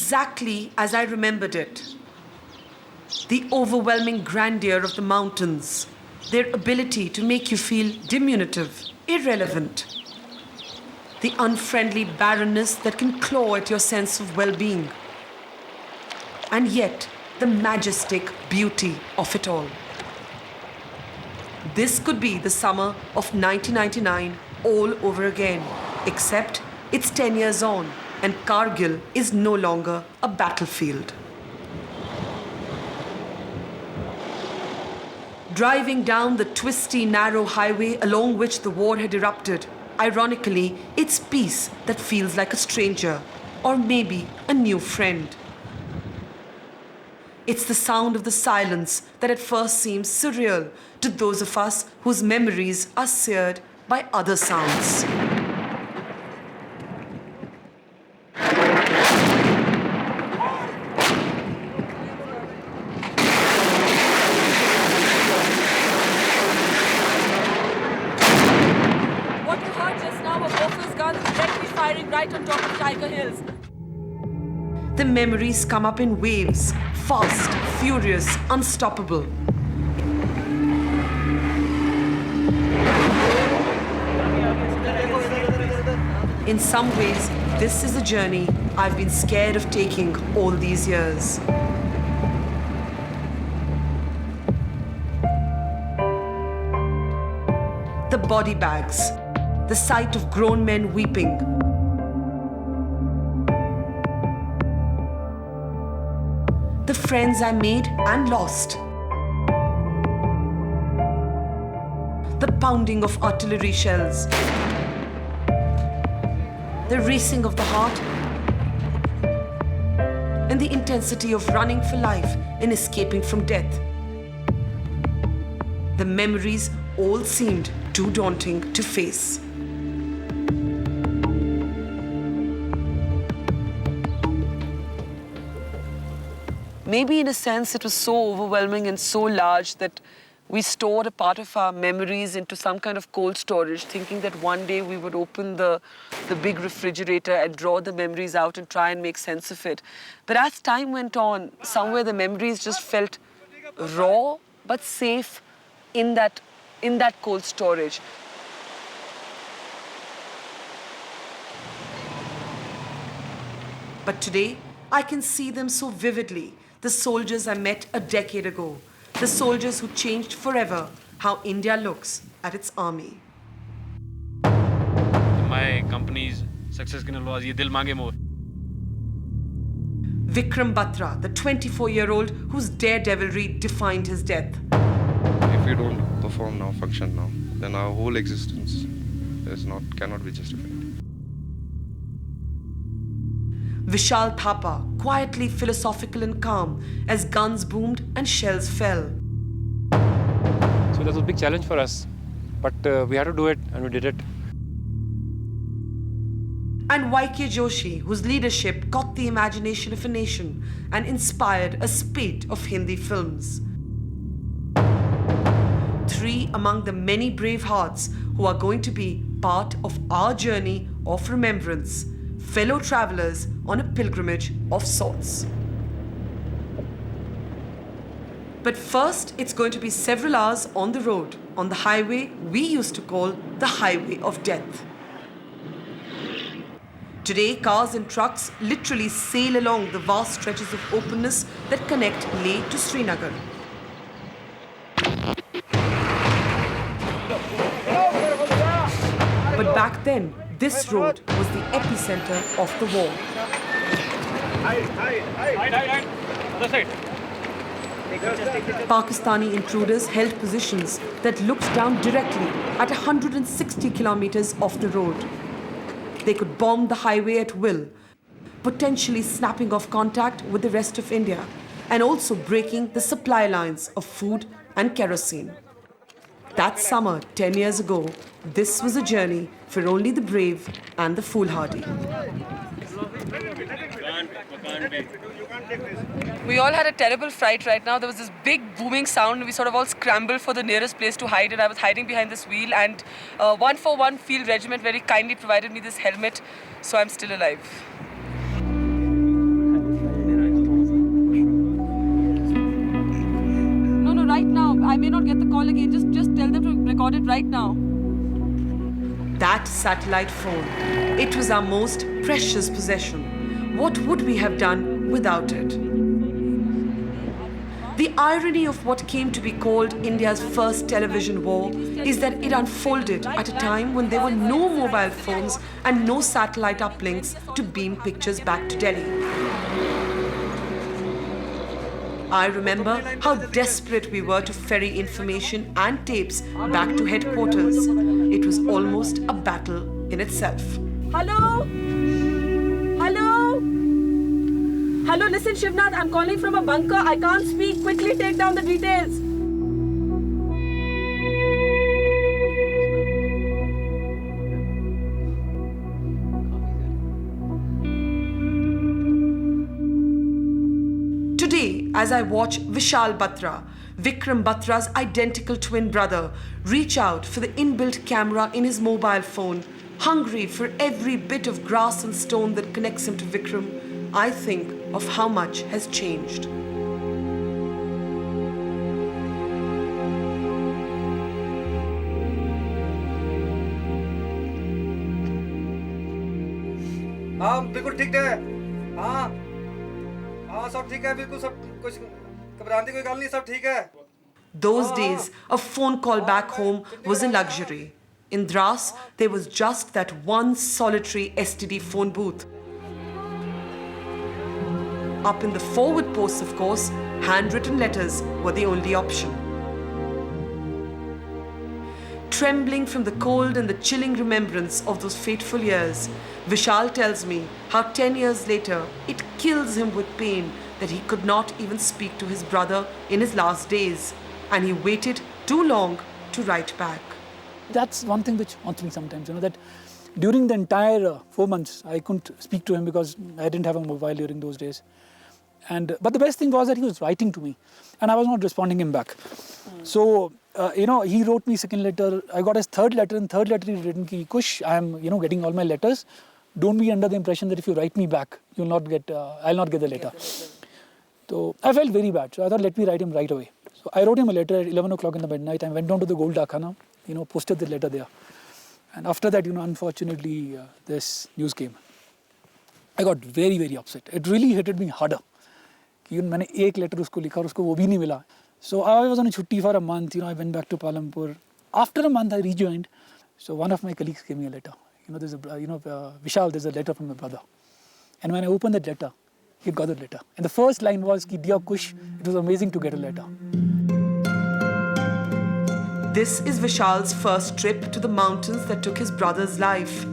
exactly as I remembered it. The overwhelming grandeur of the mountains, their ability to make you feel diminutive, irrelevant. The unfriendly barrenness that can claw at your sense of well-being. And yet, the majestic beauty of it all. This could be the summer of 1999 all over again, except it's 10 years on and Kargil is no longer a battlefield. Driving down the twisty, narrow highway along which the war had erupted, ironically, it's peace that feels like a stranger, or maybe a new friend. It's the sound of the silence that at first seems surreal to those of us whose memories are seared by other sounds. What you heard just now were Boffa's guns directly firing right on top of Tiger Hills. The memories come up in waves, fast, furious, unstoppable. In some ways, this is a journey I've been scared of taking all these years. The body bags, the sight of grown men weeping. The friends I made and lost. The pounding of artillery shells. The racing of the heart. And the intensity of running for life and escaping from death. The memories all seemed too daunting to face. Maybe in a sense it was so overwhelming and so large that we stored a part of our memories into some kind of cold storage, thinking that one day we would open the big refrigerator and draw the memories out and try and make sense of it. But as time went on, somewhere the memories just felt raw but safe in that cold storage. But today, I can see them so vividly. The soldiers I met a decade ago. The soldiers who changed forever how India looks at its army. My company's success was Yeh Dil Maange More. Vikram Batra, the 24-year-old whose daredevilry defined his death. If we don't perform now, function now, then our whole existence cannot be justified. Vishal Batra, quietly philosophical and calm as guns boomed and shells fell. So that was a big challenge for us, but we had to do it and we did it. And YK Joshi, whose leadership caught the imagination of a nation and inspired a spate of Hindi films. Three among the many brave hearts who are going to be part of our journey of remembrance, fellow travelers on a pilgrimage of sorts. But first, it's going to be several hours on the road, on the highway we used to call the highway of death. Today, cars and trucks literally sail along the vast stretches of openness that connect Leh to Srinagar. But back then, this road was the epicenter of the war. Other side. Pakistani intruders held positions that looked down directly at 160 kilometers off the road. They could bomb the highway at will, potentially snapping off contact with the rest of India and also breaking the supply lines of food and kerosene. That summer, 10 years ago, this was a journey for only the brave and the foolhardy. We all had a terrible fright right now. There was this big booming sound. We sort of all scrambled for the nearest place to hide, and I was hiding behind this wheel, and 141 Field Regiment very kindly provided me this helmet, so I'm still alive. I may not get the call again. Just tell them to record it right now. That satellite phone. It was our most precious possession. What would we have done without it? The irony of what came to be called India's first television war is that it unfolded at a time when there were no mobile phones and no satellite uplinks to beam pictures back to Delhi. I remember how desperate we were to ferry information and tapes back to headquarters. It was almost a battle in itself. Hello? Hello? Hello, listen, Shivnath, I'm calling from a bunker. I can't speak. Quickly take down the details. Today, as I watch Vishal Batra, Vikram Batra's identical twin brother, reach out for the inbuilt camera in his mobile phone, hungry for every bit of grass and stone that connects him to Vikram, I think of how much has changed. हाँ बिल्कुल ठीक है हाँ हाँ सब ठीक है बिल्कुल सब कुछ घबराने की कोई गल नहीं सब ठीक है Those days, a phone call back home was a luxury. In Dras, there was just that one solitary STD phone booth. Up in the forward posts, of course, handwritten letters were the only option. Trembling from the cold and the chilling remembrance of those fateful years, Vishal tells me how 10 years later it kills him with pain that he could not even speak to his brother in his last days, and he waited too long to write back. That's one thing which haunts me sometimes, that during the entire 4 months, I couldn't speak to him because I didn't have a mobile during those days. But the best thing was that he was writing to me and I was not responding him back. So, he wrote me second letter. I got his third letter. In third letter, he written, ki, Kush, I am, getting all my letters. Don't be under the impression that if you write me back, I'll not get the letter. So I felt very bad. So I thought, let me write him right away. So I wrote him a letter at 11 o'clock in the midnight. I went down to the Gold Dakhana, posted the letter there. And after that, unfortunately, this news came. I got very, very upset. It really hit me harder. Even मैंने एक letter उसको लिखा और उसको वो भी नहीं मिला. So I was on a chutti for a month. I went back to Palampur. After a month, I rejoined. So one of my colleagues gave me a letter. There's a, Vishal, there's a letter from my brother. And when I opened that letter, he got the letter. And the first line was, ki, Dear Kush, it was amazing to get a letter. This is Vishal's first trip to the mountains that took his brother's life.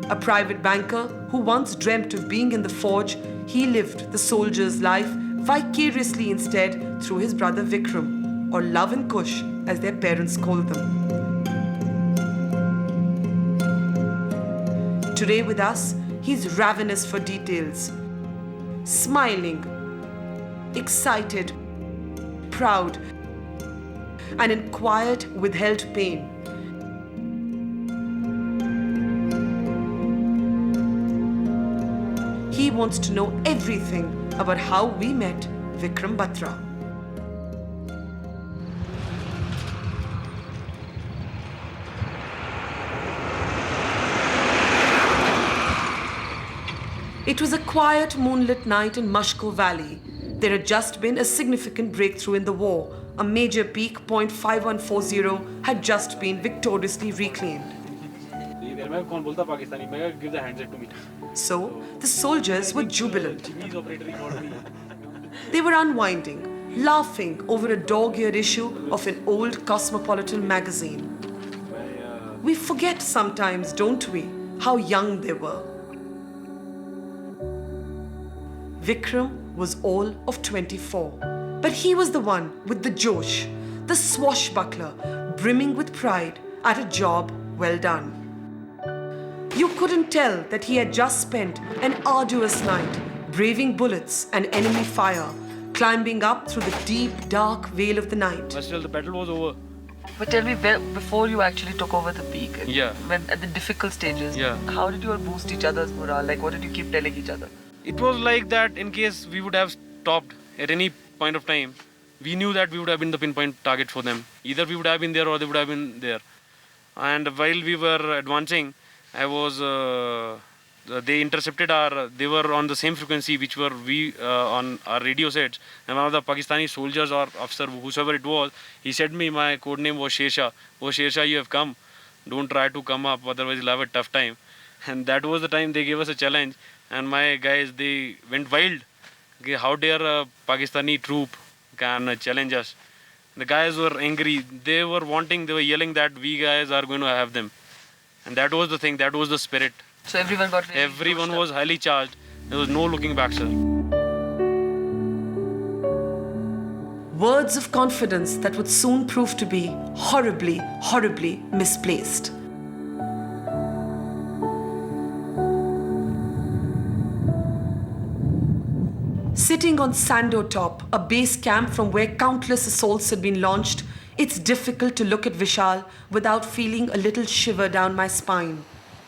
A private banker who once dreamt of being in the forge, he lived the soldier's life vicariously instead through his brother Vikram, or Love and Kush as their parents called them. Today with us, he's ravenous for details, smiling, excited, proud, and in quiet, withheld pain. He wants to know everything about how we met Vikram Batra. It was a quiet moonlit night in Mushko Valley. There had just been a significant breakthrough in the war. A major peak, .5140, had just been victoriously reclaimed. So, the soldiers were jubilant. They were unwinding, laughing over a dog-eared issue of an old Cosmopolitan magazine. We forget sometimes, don't we, how young they were. Vikram was all of 24, but he was the one with the josh, the swashbuckler, brimming with pride at a job well done. You couldn't tell that he had just spent an arduous night braving bullets and enemy fire, climbing up through the deep, dark veil of the night. But still, the battle was over. But tell me, before you actually took over the peak, when at the difficult stages, how did you all boost each other's morale? Like, what did you keep telling each other? It was like that in case we would have stopped at any point of time. we knew that we would have been the pinpoint target for them. Either we would have been there or they would have been there. And while we were advancing, they intercepted they were on the same frequency which were we on our radio sets. And one of the Pakistani soldiers or officer, whosoever it was, he said me, my code name was Shersha. Oh Shersha, you have come. Don't try to come up, otherwise you'll have a tough time. And that was the time they gave us a challenge. And my guys, they went wild. Okay, how dare a Pakistani troop can challenge us? The guys were angry. They were yelling that we guys are going to have them. And that was the thing, that was the spirit. So everyone got ready. Everyone was highly charged. There was no looking back, sir. Words of confidence that would soon prove to be horribly, horribly misplaced. Sitting on Sando Top, a base camp from where countless assaults had been launched, it's difficult to look at Vishal without feeling a little shiver down my spine.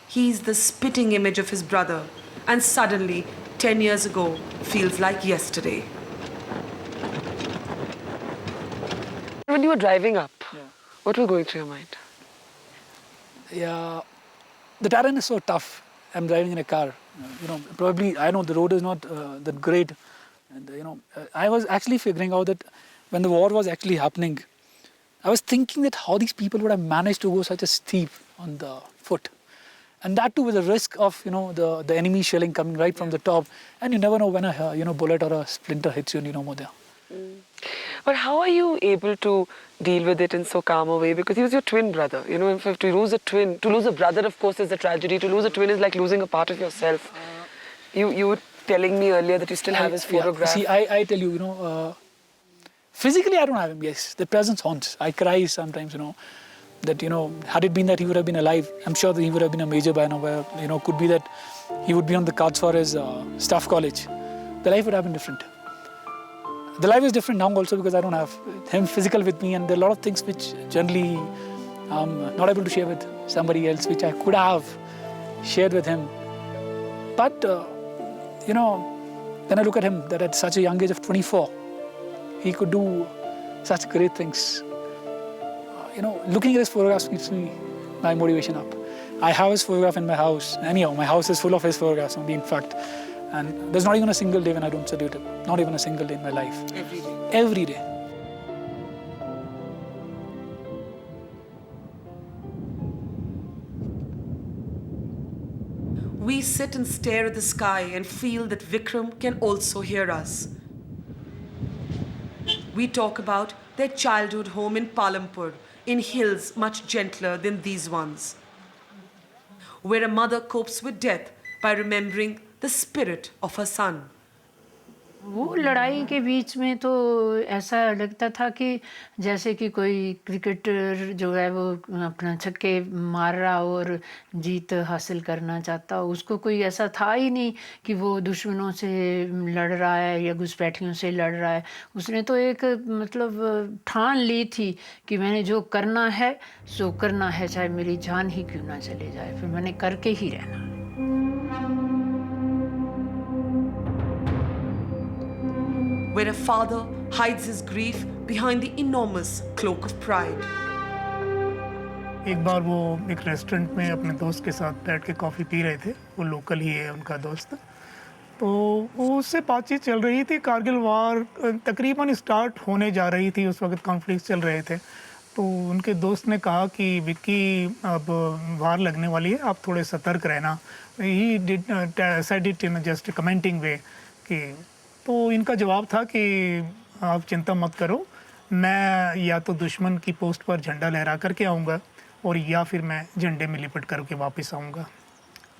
He's the spitting image of his brother, and suddenly, 10 years ago, feels like yesterday. When you were driving up, what was going through your mind? Yeah, the terrain is so tough. I'm driving in a car. Probably I know the road is not that great. And, I was actually figuring out that when the war was actually happening, I was thinking that how these people would have managed to go such a steep on the foot. And that too with the risk of, the enemy shelling coming right from the top. And you never know when a, bullet or a splinter hits you and no more there. But how are you able to deal with it in so calm a way? Because he was your twin brother. If to lose a brother, of course, is a tragedy. To lose a twin is like losing a part of yourself. You were telling me earlier that you still have his photograph. See, I tell you, physically I don't have him, yes. The presence haunts. I cry sometimes, that, had it been that he would have been alive, I'm sure that he would have been a major by now, where, could be that he would be on the cards for his staff college. The life would have been different. The life is different now also because I don't have him physical with me, and there are a lot of things which generally I'm not able to share with somebody else, which I could have shared with him. But, when I look at him, that at such a young age of 24, he could do such great things. Looking at his photographs keeps my motivation up. I have his photograph in my house. Anyhow, my house is full of his photographs, in fact. And there's not even a single day when I don't salute him. Not even a single day in my life. Every day? Every day. We sit and stare at the sky and feel that Vikram can also hear us. We talk about their childhood home in Palampur, in hills much gentler than these ones, where a mother copes with death by remembering the spirit of her son. वो लड़ाई के बीच में तो ऐसा लगता था कि जैसे कि कोई क्रिकेटर जो है वो अपना छक्के मार रहा और जीत हासिल करना चाहता हो, उसको कोई ऐसा था ही नहीं कि वो दुश्मनों से लड़ रहा है या घुसपैठियों से लड़ रहा है। उसने तो एक मतलब ठान ली थी कि मैंने जो करना है सो करना है, चाहे मेरी जान ही क्यों ना चले जाए, फिर मैंने करके ही रहना। Where a father hides his grief behind the enormous cloak of pride. एक बार वो एक रेस्टोरेंट में अपने दोस्त के साथ बैठ के कॉफ़ी पी रहे थे, वो लोकल ही है उनका दोस्त, तो उससे बातचीत चल रही थी। कारगिल वार तकरीबन स्टार्ट होने जा रही थी, उस वक्त कॉन्फ्लिक्ट चल रहे थे, तो उनके दोस्त ने कहा कि विक्की अब वार लगने वाली है, आप थोड़े सतर्क रहना। He did said it in just commenting way कि, तो इनका जवाब था कि आप चिंता मत करो, मैं या तो दुश्मन की पोस्ट पर झंडा लहरा करके आऊँगा और या फिर मैं झंडे में लिपट करके वापस आऊँगा।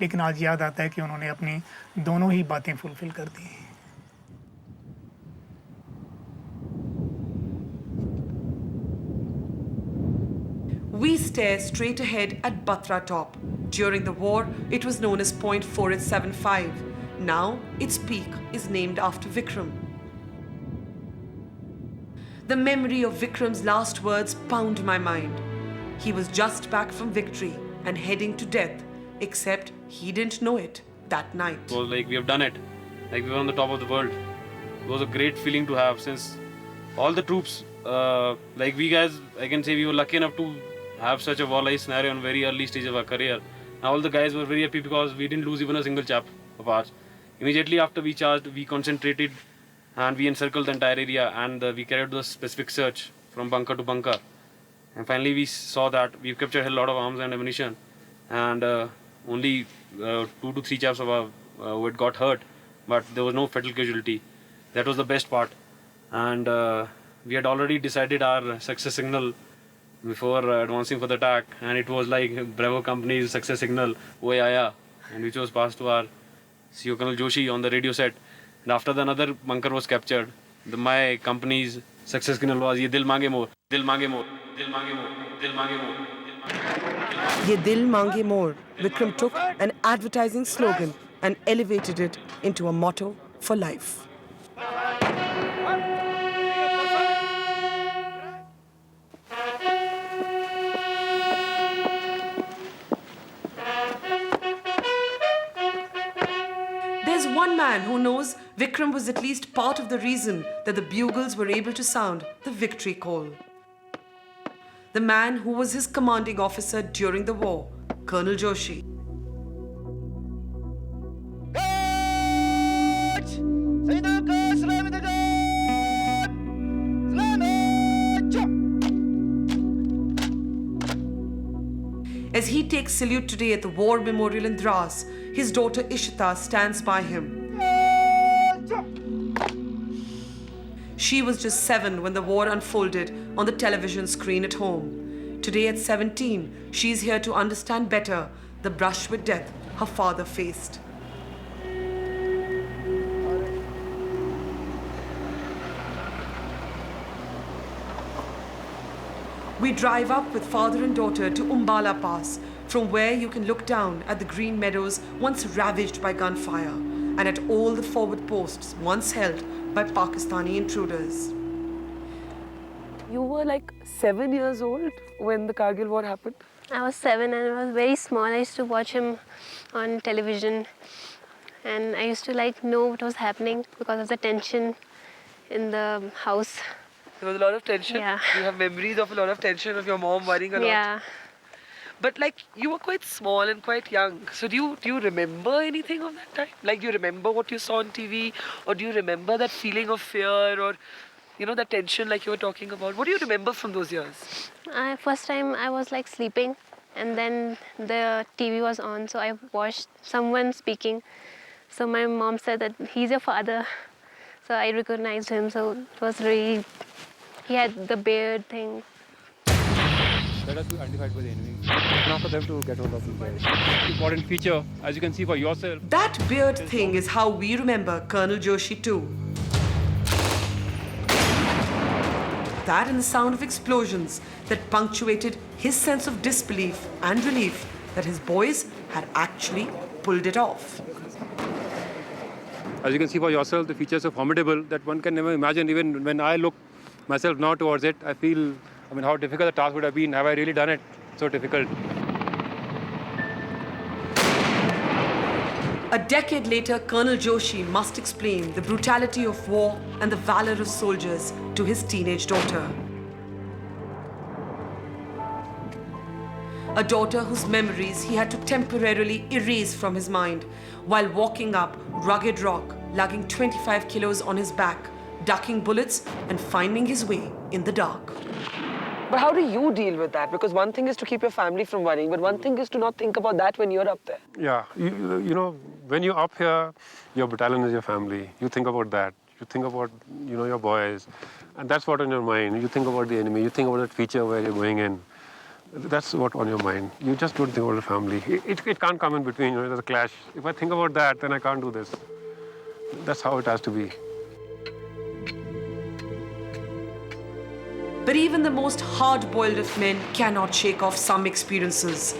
लेकिन आज याद आता है कि उन्होंने अपनी दोनों ही बातें फुलफिल कर दी। We stare straight ahead at Batra Top. During the war, it was known as Point 475. Now, its peak is named after Vikram. The memory of Vikram's last words pound my mind. He was just back from victory and heading to death, except he didn't know it that night. It was like we have done it. Like we were on the top of the world. It was a great feeling to have since all the troops, like we guys, I can say we were lucky enough to have such a war-like scenario on very early stage of our career. And all the guys were very happy because we didn't lose even a single chap of ours. Immediately after we charged, we concentrated and we encircled the entire area, and we carried out the specific search from bunker to bunker. And finally we saw that we've captured a lot of arms and ammunition, and only 2 to 3 chaps of our who had got hurt, but there was no fatal casualty. That was the best part. And we had already decided our success signal before advancing for the attack, and it was like Bravo Company's success signal, "Oye Aya," and which was passed to our CO Colonel Joshi on the radio set. And after the another bunker was captured, my company's success signal was "Yeh Dil Maange More, Dil Maange More, Dil Maange More, Dil Maange More." Yeh Dil Maange More, Vikram took an advertising slogan and elevated it into a motto for life. There's one man who knows Vikram was at least part of the reason that the bugles were able to sound the victory call. The man who was his commanding officer during the war, Colonel Joshi. As he takes salute today at the War Memorial in Dras, his daughter Ishita stands by him. She was just 7 when the war unfolded on the television screen at home. Today at 17, she's here to understand better the brush with death her father faced. We drive up with father and daughter to Umbala Pass, from where you can look down at the green meadows once ravaged by gunfire and at all the forward posts once held by Pakistani intruders. You were like 7 years old when the Kargil war happened? I was 7 and I was very small. I used to watch him on television and I used to know what was happening because of the tension in the house. There was a lot of tension? Yeah. You have memories of a lot of tension, of your mom worrying a lot? Yeah. But you were quite small and quite young. So do you remember anything of that time? Do you remember what you saw on TV? Or do you remember that feeling of fear or, that tension you were talking about? What do you remember from those years? First time I was sleeping and then the TV was on. So I watched someone speaking. So my mom said that he's your father. So I recognized him. So it was really, he had the beard thing. Let us be identified by the enemy. Enough for them to get hold of these guys. Important feature, as you can see for yourself. That beard thing is how we remember Colonel Joshi too. That and the sound of explosions that punctuated his sense of disbelief and relief that his boys had actually pulled it off. As you can see for yourself, the features are formidable that one can never imagine. Even when I look myself now towards it, I feel, how difficult the task would have been. Have I really done it? So difficult. A decade later, Colonel Joshi must explain the brutality of war and the valor of soldiers to his teenage daughter. A daughter whose memories he had to temporarily erase from his mind while walking up rugged rock, lugging 25 kilos on his back, ducking bullets and finding his way in the dark. But how do you deal with that? Because one thing is to keep your family from worrying, but one thing is to not think about that when you're up there. Yeah, when you're up here, your battalion is your family. You think about that. You think about, your boys. And that's what on your mind. You think about the enemy. You think about that feature where you're going in. That's what on your mind. You just don't think about the family. It can't come in between, there's a clash. If I think about that, then I can't do this. That's how it has to be. But even the most hard-boiled of men cannot shake off some experiences.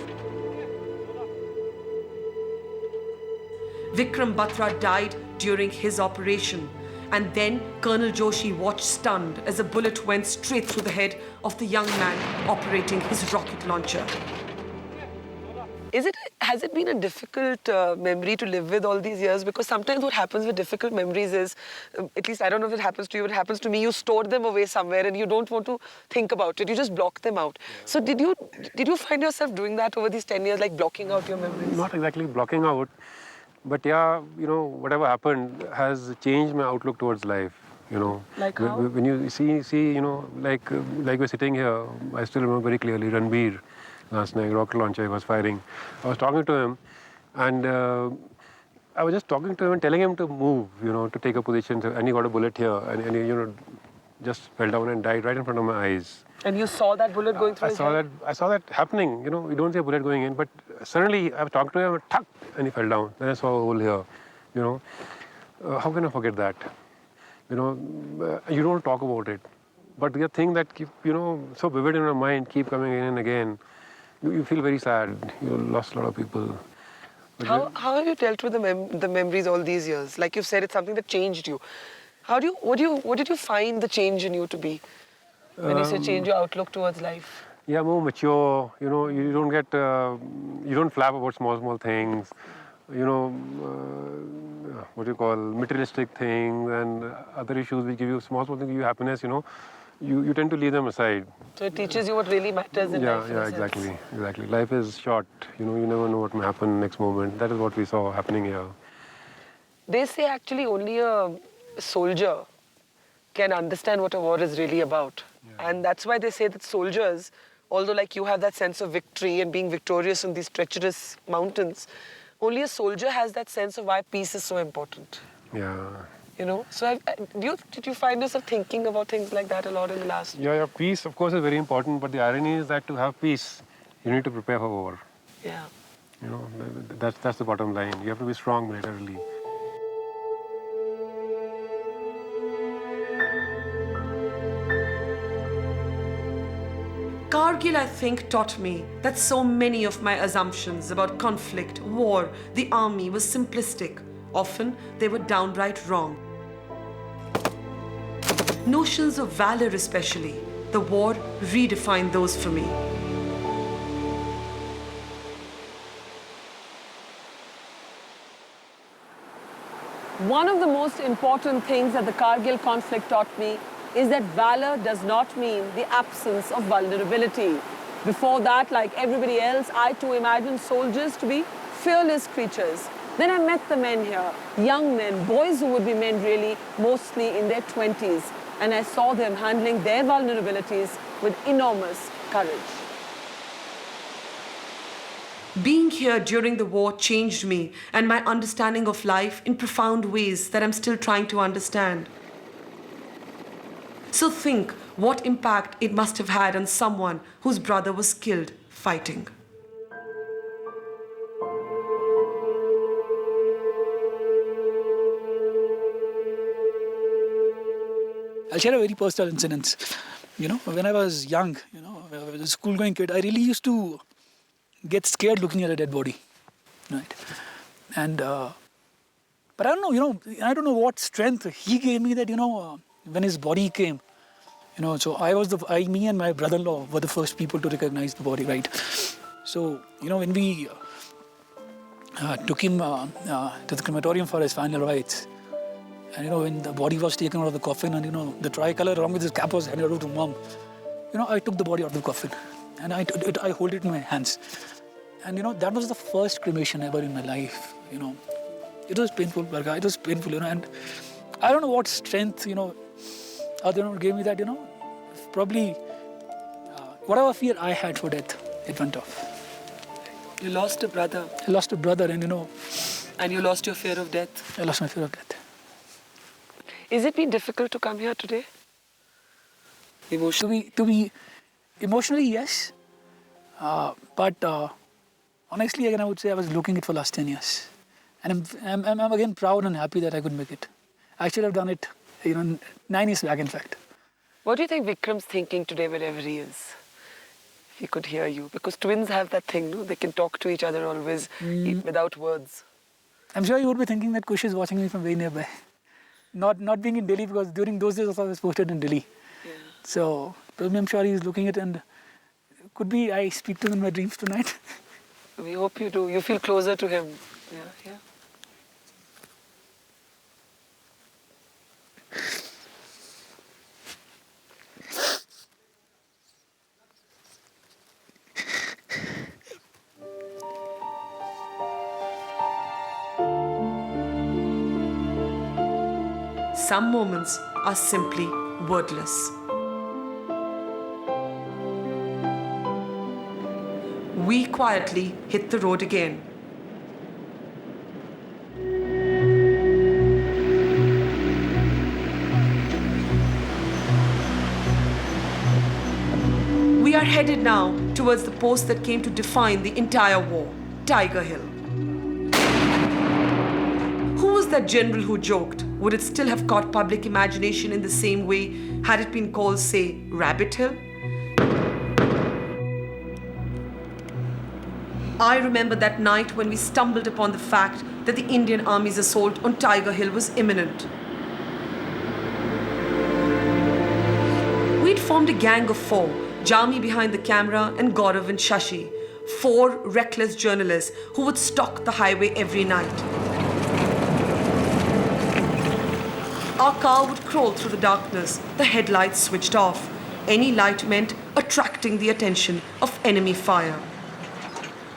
Vikram Batra died during his operation, and then Colonel Joshi watched stunned as a bullet went straight through the head of the young man operating his rocket launcher. Is it Has it been a difficult memory to live with all these years? Because sometimes what happens with difficult memories is, at least I don't know if it happens to you, but it happens to me, you store them away somewhere and you don't want to think about it. You just block them out. Yeah. So did you find yourself doing that over these 10 years, like blocking out your memories? Not exactly blocking out, but yeah, whatever happened has changed my outlook towards life. Like how? When you see, like we're sitting here, I still remember very clearly Ranbir last night, rocket launcher he was firing. I was talking to him, and I was just talking to him and telling him to move, to take a position, and he got a bullet here, and he, just fell down and died right in front of my eyes. And you saw that bullet going through his head? I saw that happening. You don't see a bullet going in, but suddenly I was talking to him, and he fell down. Then I saw a hole here. How can I forget that? You don't talk about it, but the thing that keep so vivid in your mind, keep coming in and again. You feel very sad. You lost a lot of people. How have you dealt with the memories all these years? Like you said, it's something that changed you. What did you find the change in you to be? When you say change your outlook towards life? Yeah, more mature. You don't get, you don't flap about small things. What do you call, materialistic things and other issues which give you small things, give you happiness. You tend to leave them aside. So it teaches you what really matters in life. Yeah, exactly. Life is short. You never know what may happen next moment. That is what we saw happening here. They say actually only a soldier can understand what a war is really about. Yeah. And that's why they say that soldiers, although like you have that sense of victory and being victorious in these treacherous mountains, only a soldier has that sense of why peace is so important. Yeah. So did you find yourself thinking about things like that a lot in the last year? Yeah, peace of course is very important, but the irony is that to have peace, you need to prepare for war. Yeah. That's the bottom line. You have to be strong militarily. Kargil, I think, taught me that so many of my assumptions about conflict, war, the army were simplistic. Often, they were downright wrong. Notions of valor especially, the war redefined those for me. One of the most important things that the Kargil conflict taught me is that valor does not mean the absence of vulnerability. Before that, like everybody else, I too imagined soldiers to be fearless creatures. Then I met the men here, young men, boys who would be men really, mostly in their 20s. And I saw them handling their vulnerabilities with enormous courage. Being here during the war changed me and my understanding of life in profound ways that I'm still trying to understand. So think what impact it must have had on someone whose brother was killed fighting. I'll share a very personal incident. When I was young, when I was a school-going kid, I really used to get scared looking at a dead body, right? And but I don't know, I don't know what strength he gave me that, when his body came, so me and my brother-in-law were the first people to recognize the body, right? So, when we took him to the crematorium for his final rites, and when the body was taken out of the coffin and the tricolor along with his cap was handed over to mom, I took the body out of the coffin and I hold it in my hands. And that was the first cremation ever in my life. It was painful, Barkha. It was painful, and I don't know what strength, other gave me that, probably whatever fear I had for death, it went off. You lost a brother. I lost a brother and And you lost your fear of death. I lost my fear of death. Is it been difficult to come here today? Emotionally? To be emotionally, yes. But honestly, again, I would say I was looking it for the last 10 years. And I'm again proud and happy that I could make it. I should have done it, 9 years back, in fact. What do you think Vikram's thinking today wherever he is? If he could hear you. Because twins have that thing, no? They can talk to each other always without words. I'm sure you would be thinking that Kush is watching me from very nearby. Not being in Delhi, because during those days I was posted in Delhi. Yeah. So probably I'm sure he's looking at it, and could be I speak to him in my dreams tonight. We hope you do. You feel closer to him. Yeah, yeah. Some moments are simply wordless. We quietly hit the road again. We are headed now towards the post that came to define the entire war, Tiger Hill. Who was that general who joked? Would it still have caught public imagination in the same way had it been called, say, Rabbit Hill? I remember that night when we stumbled upon the fact that the Indian Army's assault on Tiger Hill was imminent. We'd formed a gang of 4, Jami behind the camera and Gaurav and Shashi, 4 reckless journalists who would stalk the highway every night. Our car would crawl through the darkness, the headlights switched off. Any light meant attracting the attention of enemy fire.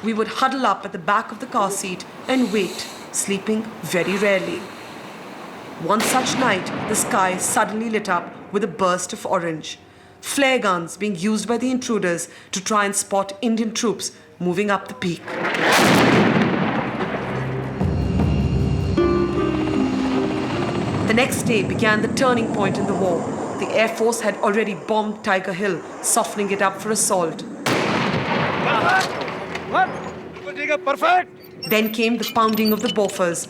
We would huddle up at the back of the car seat and wait, sleeping very rarely. One such night, the sky suddenly lit up with a burst of orange. Flare guns being used by the intruders to try and spot Indian troops moving up the peak. The next day began the turning point in the war. The Air Force had already bombed Tiger Hill, softening it up for assault. Perfect. Then came the pounding of the Bofors.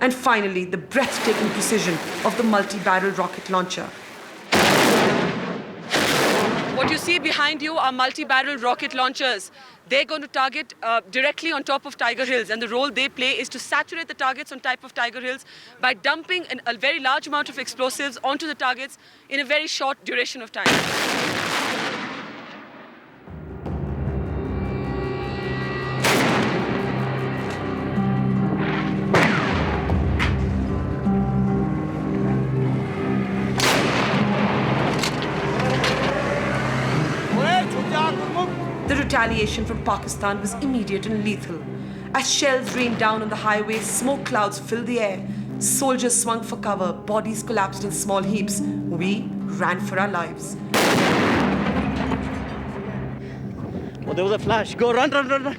And finally, the breathtaking precision of the multi-barrel rocket launcher. What you see behind you are multi-barrel rocket launchers. They're going to target directly on top of Tiger Hills, and the role they play is to saturate the targets on top of Tiger Hills by dumping a very large amount of explosives onto the targets in a very short duration of time. The retaliation from Pakistan was immediate and lethal. As shells rained down on the highway, smoke clouds filled the air. Soldiers swung for cover, bodies collapsed in small heaps. We ran for our lives. Oh, there was a flash. Go, run, run, run, run.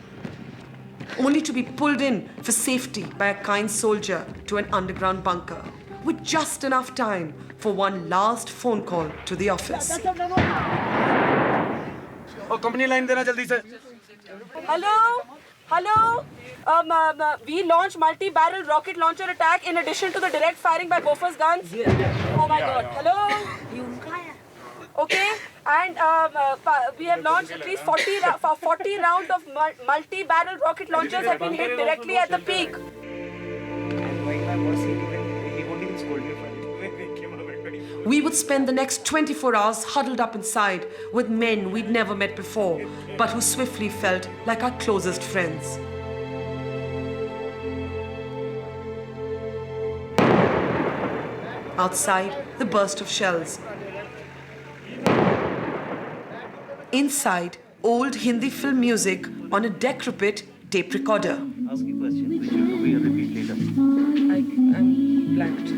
Only to be pulled in for safety by a kind soldier to an underground bunker, with just enough time for one last phone call to the office. और company line देना जल्दी से. Hello. We launched multi-barrel rocket launcher attack in addition to the direct firing by Bofors guns. Oh my God. Hello. Okay. And we have launched at least 40 rounds of multi-barrel rocket launchers have been hit directly at the peak. We would spend the next 24 hours huddled up inside with men we'd never met before, but who swiftly felt like our closest friends. Outside, the burst of shells. Inside, old Hindi film music on a decrepit tape recorder. Ask a question. We will repeat later. I'm blanked.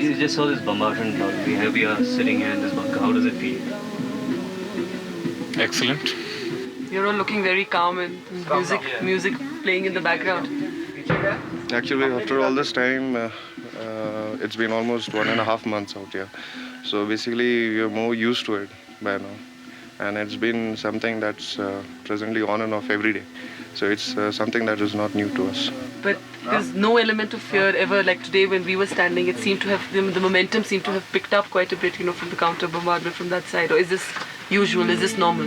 You just saw this bombardment cloud. We are sitting here in this bunker. How does it feel? Excellent. You're all looking very calm and music playing in the background. Actually, after all this time, it's been almost 1.5 months out here. So basically, we are more used to it by now. And it's been something that's presently on and off every day. So it's something that is not new to us. But there's no element of fear ever, like today when we were standing, it seemed to have, the momentum seemed to have picked up quite a bit, from the counter bombardment from that side. Or is this usual? Is this normal?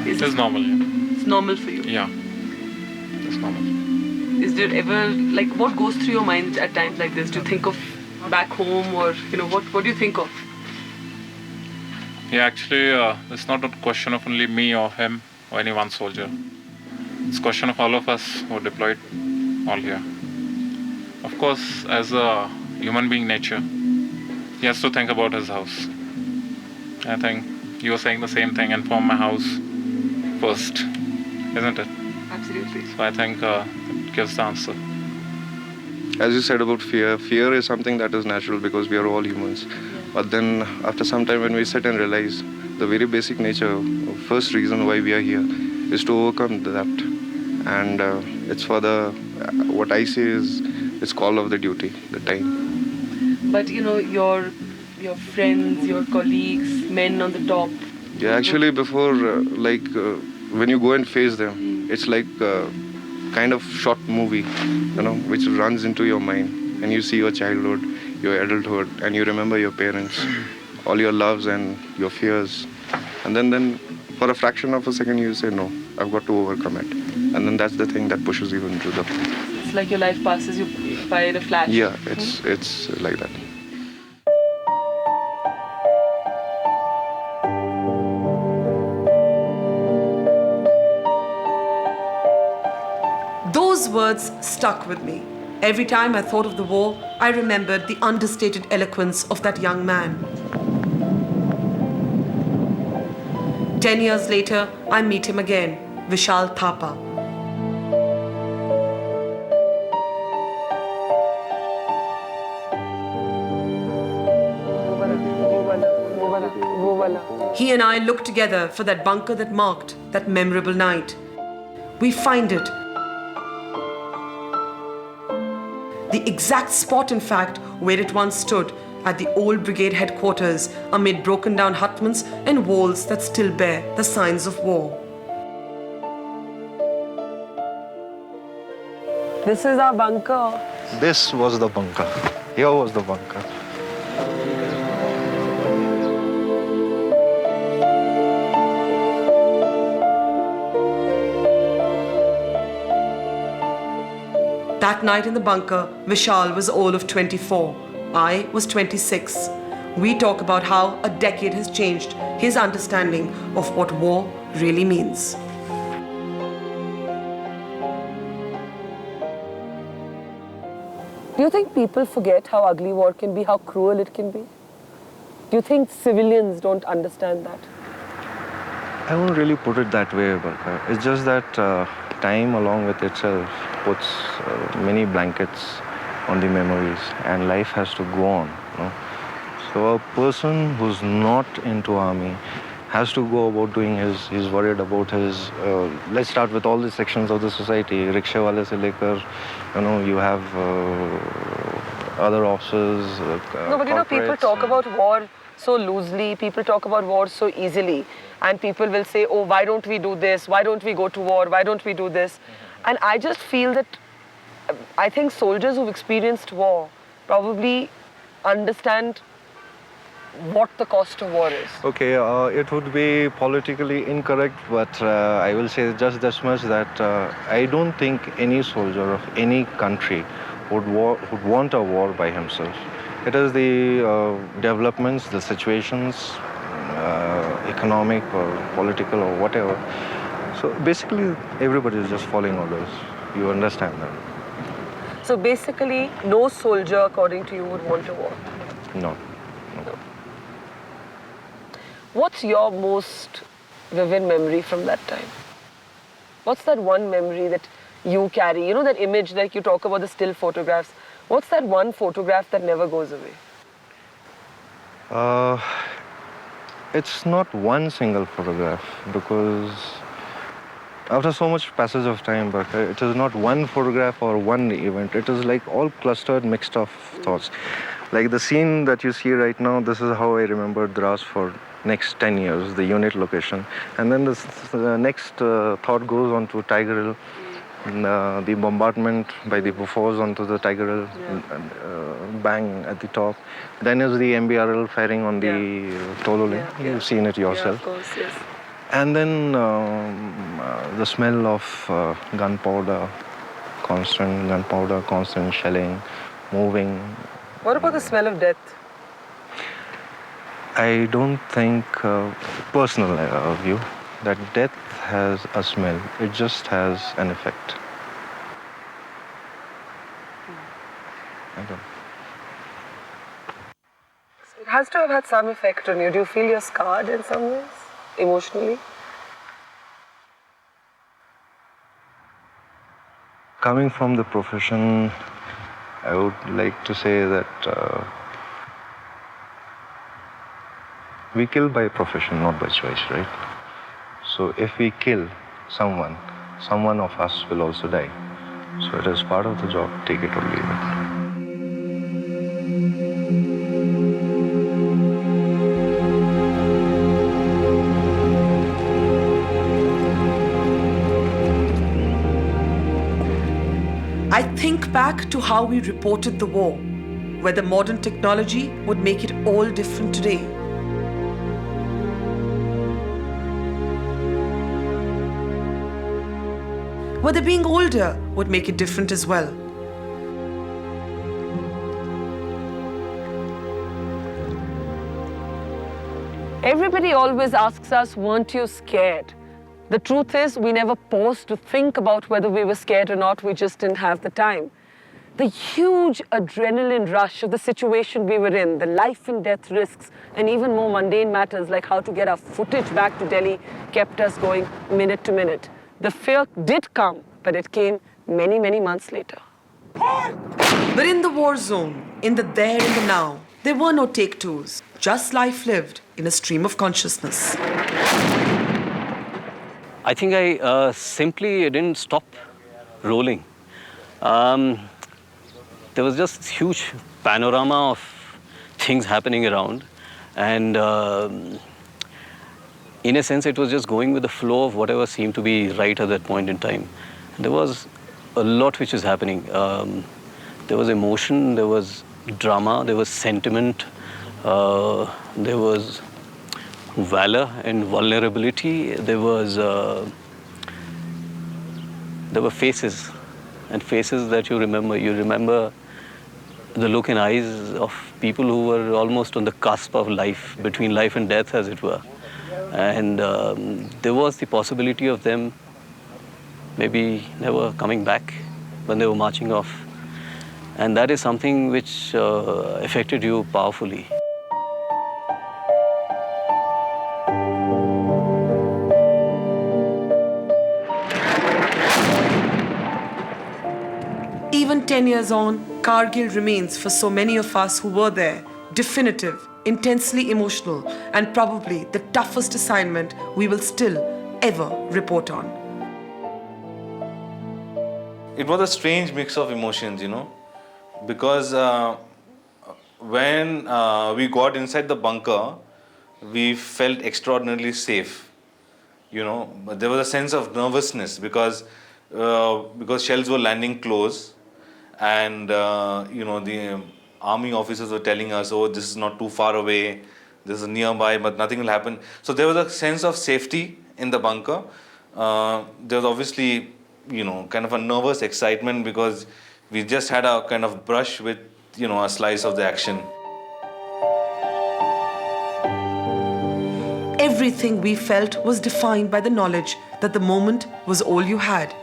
It's normal, yeah. It's normal for you? Yeah, it's normal. Is there ever, like, what goes through your mind at times like this? Do you think of back home, or, you know, what do you think of? Yeah, actually, it's not a question of only me or him or any one soldier. It's a question of all of us who are deployed all here. Of course, as a human being nature, he has to think about his house. I think you were saying the same thing, and for my house first, isn't it? Absolutely. So I think it gives the answer. As you said about fear, fear is something that is natural because we are all humans. But then after some time when we sit and realize the very basic nature, first reason why we are here is to overcome that. And it's for the, what I say is, it's call of the duty, the time. But, you know, your friends, your colleagues, men on the top. Yeah, actually before, when you go and face them, it's like a kind of short movie, you know, which runs into your mind. And you see your childhood, your adulthood, and you remember your parents, all your loves and your fears. And then for a fraction of a second you say, no, I've got to overcome it. And then that's the thing that pushes you into the... It's like your life passes you by in a flash. Yeah, it's like that. Those words stuck with me. Every time I thought of the war, I remembered the understated eloquence of that young man. 10 years later, I meet him again, Vishal Thapa. He and I look together for that bunker that marked that memorable night. We find it. The exact spot, in fact, where it once stood, at the old brigade headquarters, amid broken down hutments and walls that still bear the signs of war. This is our bunker. This was the bunker. Here was the bunker. That night in the bunker, Vishal was all of 24. I was 26. We talk about how a decade has changed his understanding of what war really means. Do you think people forget how ugly war can be, how cruel it can be? Do you think civilians don't understand that? I won't really put it that way, Barkha. It's just that time along with itself puts many blankets on the memories, and life has to go on. You know? So a person who's not into army has to go about doing he's worried about his, let's start with all the sections of the society, rickshaw wale se lekar, you know, you have other officers, No, but you know, people talk about war so loosely, people talk about war so easily, and people will say, oh, why don't we do this, why don't we go to war, why don't we do this? And I just feel that, I think soldiers who've experienced war probably understand what the cost of war is. Okay, it would be politically incorrect, but I will say just this much that I don't think any soldier of any country would want a war by himself. It is the developments, the situations, economic or political or whatever. So basically, everybody is just following orders. You understand that? So basically, no soldier, according to you, would want a war? No. What's your most vivid memory from that time? What's that one memory that you carry? You know that image, like you talk about the still photographs. What's that one photograph that never goes away? It's not one single photograph, because after so much passage of time, but it is not one photograph or one event. It is like all clustered, mixed of thoughts. Like the scene that you see right now, this is how I remember Dras for next 10 years, the unit location. And then the next thought goes on to Tiger Hill, the bombardment by the Bofors onto the Tiger Hill, bang at the top. Then is the MBRL firing on the Tolole. You've seen it yourself. Yeah, of course, yes. And then the smell of gunpowder, constant gunpowder, constant shelling, moving. What about the smell of death? I don't think, personal view, that death has a smell. It just has an effect. I don't. It has to have had some effect on you. Do you feel you're scarred in some ways, emotionally? Coming from the profession, I would like to say that we kill by profession, not by choice, right? So if we kill someone, someone of us will also die. So it is part of the job, take it or leave it. I think back to how we reported the war, whether modern technology would make it all different today. Whether being older would make it different as well. Everybody always asks us, weren't you scared? The truth is, we never paused to think about whether we were scared or not. We just didn't have the time. The huge adrenaline rush of the situation we were in, the life and death risks, and even more mundane matters like how to get our footage back to Delhi kept us going minute to minute. The fear did come, but it came many, many months later. But in the war zone, in the there and the now, there were no take-twos, just life lived in a stream of consciousness. I think I simply didn't stop rolling. There was just this huge panorama of things happening around, and in a sense it was just going with the flow of whatever seemed to be right at that point in time. There was a lot which was happening. There was emotion, there was drama, there was sentiment, there was valor and vulnerability. There were faces, and faces that you remember. You remember the look in eyes of people who were almost on the cusp of life, between life and death, as it were. And there was the possibility of them maybe never coming back when they were marching off. And that is something which affected you powerfully. Even 10 years on, Kargil remains for so many of us who were there, definitive, intensely emotional, and probably the toughest assignment we will still ever report on. It was a strange mix of emotions, because when we got inside the bunker, we felt extraordinarily safe. But there was a sense of nervousness because shells were landing close, and the army officers were telling us, oh, this is not too far away, this is nearby, but nothing will happen. So there was a sense of safety in the bunker. There was obviously, kind of a nervous excitement because we just had a kind of brush with, a slice of the action. Everything we felt was defined by the knowledge that the moment was all you had.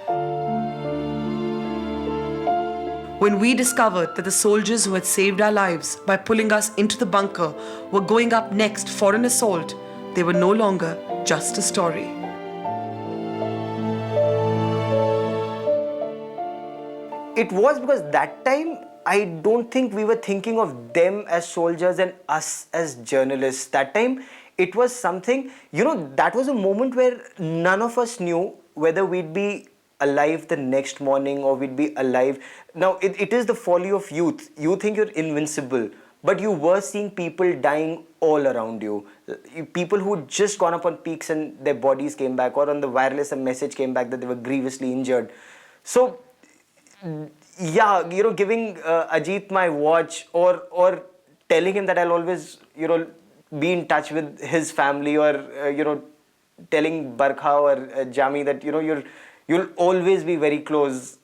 When we discovered that the soldiers who had saved our lives by pulling us into the bunker were going up next for an assault, they were no longer just a story. It was because that time, I don't think we were thinking of them as soldiers and us as journalists. That time, it was something, that was a moment where none of us knew whether we'd be alive the next morning or we'd be alive. Now, it is the folly of youth. You think you're invincible, but you were seeing people dying all around you. People who had just gone up on peaks and their bodies came back, or on the wireless a message came back that they were grievously injured. So, yeah, giving Ajit my watch or telling him that I'll always, be in touch with his family, or, telling Barkha or Jami that, you'll always be very close.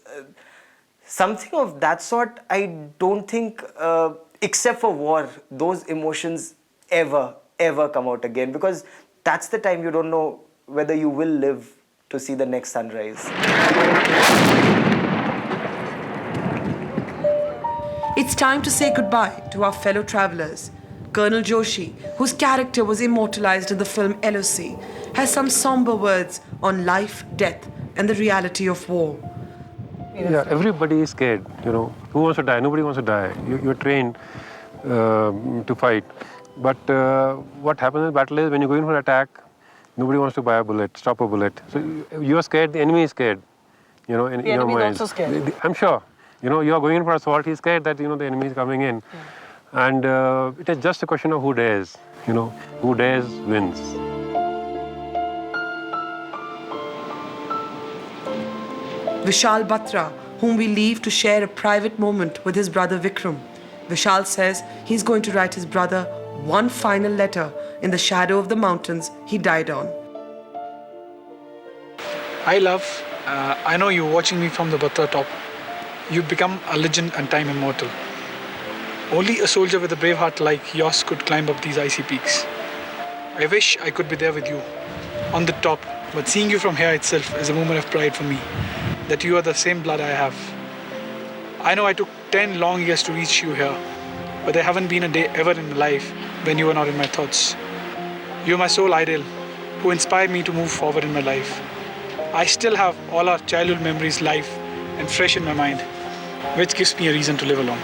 something of that sort, I don't think, except for war, those emotions ever come out again, because that's the time you don't know whether you will live to see the next sunrise. It's time to say goodbye to our fellow travelers. Colonel Joshi, whose character was immortalized in the film LOC, has some somber words on life, death, and the reality of war. Yeah, everybody is scared, you know. Who wants to die? Nobody wants to die. You're trained to fight. But what happens in battle is when you go in for attack, nobody wants to buy a bullet, stop a bullet. So you're scared, the enemy is scared, you know, in your mind. The enemy is also scared. I'm sure. You know, you're going in for assault, he's scared that, you know, the enemy is coming in. Yeah. And it is just a question of who dares, you know. Who dares wins. Vishal Batra, whom we leave to share a private moment with his brother Vikram. Vishal says he's going to write his brother one final letter in the shadow of the mountains he died on. I love, I know you're watching me from the Batra top. You've become a legend and time immortal. Only a soldier with a brave heart like yours could climb up these icy peaks. I wish I could be there with you, on the top, but seeing you from here itself is a moment of pride for me, that you are the same blood I have. I know I took 10 long years to reach you here, but there haven't been a day ever in my life when you were not in my thoughts. You're my sole idol, who inspired me to move forward in my life. I still have all our childhood memories live and fresh in my mind, which gives me a reason to live along.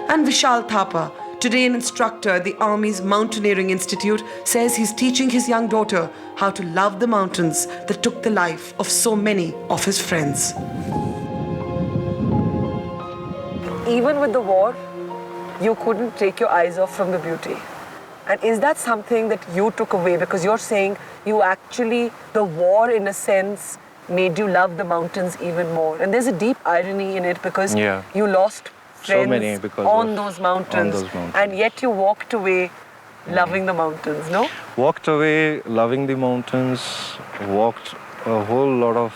And Vishal Thapa, today an instructor at the Army's Mountaineering Institute, says he's teaching his young daughter how to love the mountains that took the life of so many of his friends. Even with the war, you couldn't take your eyes off from the beauty. And is that something that you took away? Because you're saying you actually, the war in a sense, made you love the mountains even more. And there's a deep irony in it because you lost friends on those mountains. And yet you walked away loving the mountains, no? Walked away loving the mountains, walked a whole lot of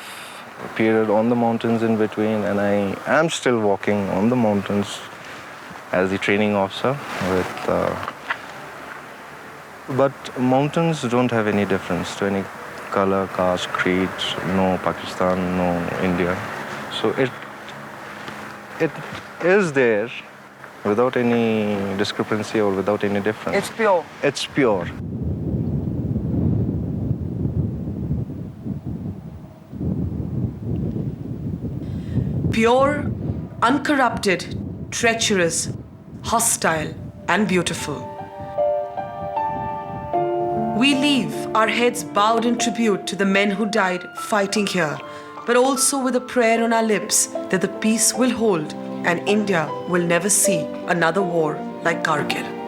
period on the mountains in between, and I am still walking on the mountains as the training officer with but mountains don't have any difference to any color, caste, creed, no Pakistan, no India. So it is there without any discrepancy or without any difference. It's pure. It's pure. Pure, uncorrupted, treacherous, hostile, and beautiful. We leave our heads bowed in tribute to the men who died fighting here, but also with a prayer on our lips that the peace will hold and India will never see another war like Kargil.